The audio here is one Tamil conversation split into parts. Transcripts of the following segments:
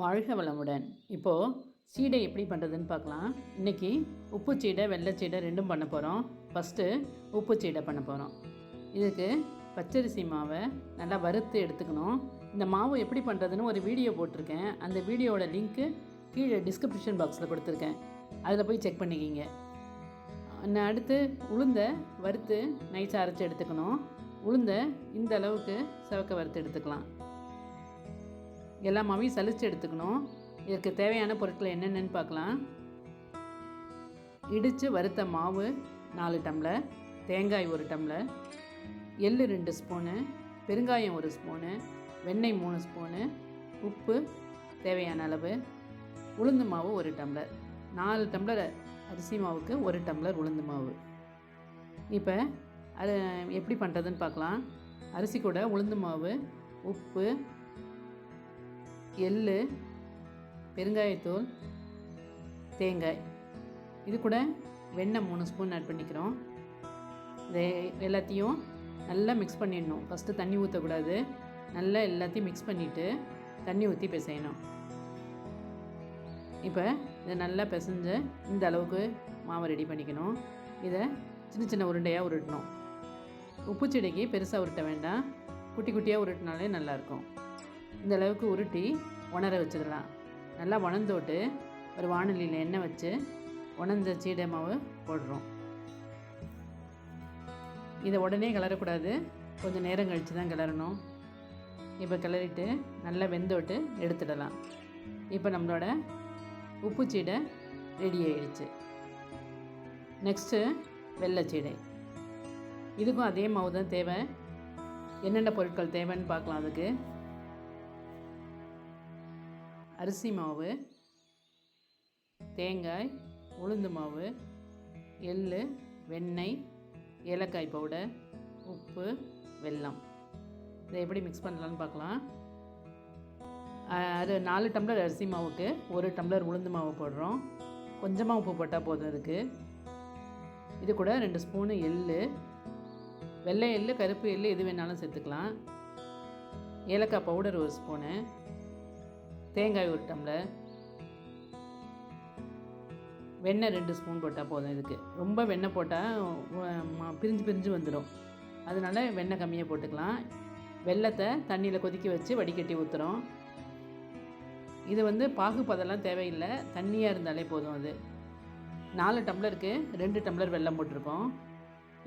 வாழ்க வளமுடன். இப்போது சீடை எப்படி பண்ணுறதுன்னு பார்க்கலாம். இன்றைக்கி உப்பு சீடை வெள்ளை சீடை ரெண்டும் பண்ண போகிறோம். ஃபஸ்ட்டு உப்பு சீடை பண்ண போகிறோம். இதுக்கு பச்சரிசி மாவை நல்லா வறுத்து எடுத்துக்கணும். இந்த மாவு எப்படி பண்ணுறதுன்னு ஒரு வீடியோ போட்டிருக்கேன். அந்த வீடியோவோட லிங்க்கு கீழே டிஸ்கிரிப்ஷன் பாக்ஸில் கொடுத்துருக்கேன். அதில் போய் செக் பண்ணிக்கிங்க. நான் அடுத்து உளுந்தை வறுத்து நைஸாக அரைச்சி எடுத்துக்கணும். உளுந்தை இந்த அளவுக்கு சிவக்க வறுத்து எடுத்துக்கலாம். எல்லா மாவையும் சலித்து எடுத்துக்கணும். இதற்கு தேவையான பொருட்கள் என்னென்னு பார்க்கலாம். இடித்து வறுத்த மாவு 4 டம்ளர், தேங்காய் 1 டம்ளர், எள்ளு 2 ஸ்பூனு, பெருங்காயம் 1 ஸ்பூனு, வெண்ணெய் 3 ஸ்பூனு, உப்பு தேவையான அளவு, உளுந்து மாவு 1 டம்ளர். 4 டம்ளர் அரிசி மாவுக்கு 1 டம்ளர் உளுந்து மாவு. இப்போ அது எப்படி பண்ணுறதுன்னு பார்க்கலாம். அரிசி கூட உளுந்து மாவு, உப்பு, எள்ளு, பெருங்காயத்தூள், தேங்காய், இது கூட வெண்ணெய் 3 ஸ்பூன் ஆட் பண்ணிக்கிறோம். இதை எல்லாத்தையும் நல்லா மிக்ஸ் பண்ணிடணும். ஃபஸ்ட்டு தண்ணி ஊற்றக்கூடாது. நல்லா எல்லாத்தையும் மிக்ஸ் பண்ணிவிட்டு தண்ணி ஊற்றி பிசையணும். இப்போ இதை நல்லா பிசைஞ்சு இந்த அளவுக்கு மாவை ரெடி பண்ணிக்கணும். இதை சின்ன சின்ன உருண்டையாக உருட்டணும். உப்பு செடிக்கு பெருசாக உருட்ட வேண்டாம், குட்டி குட்டியாக உருட்டினாலே நல்லாயிருக்கும். இந்த அளவுக்கு உருட்டி உணர வச்சிடலாம். நல்லா உணர்ந்தோட்டு ஒரு வாணலியில் எண்ணெய் வச்சு உணர்ந்த சீடை மாவு போடுறோம். இதை உடனே கிளறக்கூடாது, கொஞ்சம் நேரம் கழித்து தான் கிளறணும். இப்போ கிளறிட்டு நல்லா வெந்தோட்டு எடுத்துடலாம். இப்போ நம்மளோட உப்பு சீடை ரெடி ஆயிடுச்சு. நெக்ஸ்ட்டு வெள்ளை சீடை. இதுக்கும் அதே மாவு தான் தேவை. என்னென்ன பொருட்கள் தேவைன்னு பார்க்கலாம். அதுக்கு அரிசி மாவு, தேங்காய், உளுந்து மாவு, எள்ளு, வெண்ணெய், ஏலக்காய் பவுடர், உப்பு, வெல்லம். இதை எப்படி மிக்ஸ் பண்ணலான்னு பார்க்கலாம். அது 4 டம்ளர் அரிசி மாவுக்கு 1 டம்ளர் உளுந்து மாவு போடுறோம். கொஞ்சமாக உப்பு போட்டால் போதும். அதுக்கு இது கூட 2 ஸ்பூனு எள்ளு, வெள்ளை எள்ளு, கருப்பு எள்ளு எது வேணாலும் சேர்த்துக்கலாம். ஏலக்காய் பவுடர் 1 ஸ்பூனு, தேங்காய் 1 டம்ளர், வெண்ணெய் 2 ஸ்பூன் போட்டால் போதும். இதுக்கு ரொம்ப வெண்ணெய் போட்டால் பிரிஞ்சு வந்துடும். அதனால் வெண்ணெய் கம்மியாக போட்டுக்கலாம். வெல்லத்தை தண்ணியில் கொதிக்க வச்சு வடிகட்டி ஊற்றுறோம். இது பாகுபதெல்லாம் தேவையில்லை, தண்ணியாக இருந்தாலே போதும். அது 4 டம்ளருக்கு 2 டம்ளர் வெல்லம் போட்டிருக்கோம்.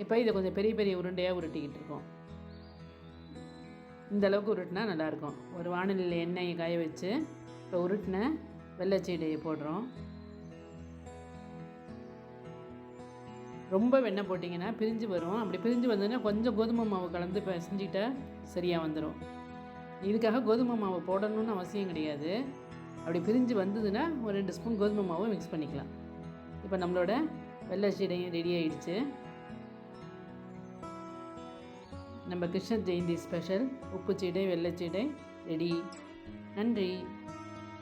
இப்போ இதை கொஞ்சம் பெரிய பெரிய உருண்டையாக உருட்டிக்கிட்டு இருக்கோம். இந்த அளவுக்கு உருட்டினா நல்லாயிருக்கும். ஒரு வாணலியில் எண்ணெயை காய வச்சு இப்போ உருட்டின வெள்ளைச்சீடையை போடுறோம். ரொம்ப வெண்ணெய் போட்டிங்கன்னா பிரிஞ்சு வரும். அப்படி பிரிஞ்சு வந்ததுன்னா கொஞ்சம் கோதுமை மாவு கலந்து இப்போ செஞ்சுக்கிட்டா சரியாக வந்துடும். இதுக்காக கோதுமை மாவு போடணும்னு அவசியம் கிடையாது. அப்படி பிரிஞ்சு வந்ததுன்னா ஒரு 2 ஸ்பூன் கோதுமை மாவு மிக்ஸ் பண்ணிக்கலாம். இப்போ நம்மளோட வெள்ளை சீடையும் ரெடி ஆகிடுச்சு. நம்ம கிருஷ்ண ஜெயந்தி ஸ்பெஷல் உப்பு சீடை வெள்ளை சீடை ரெடி. நன்றி.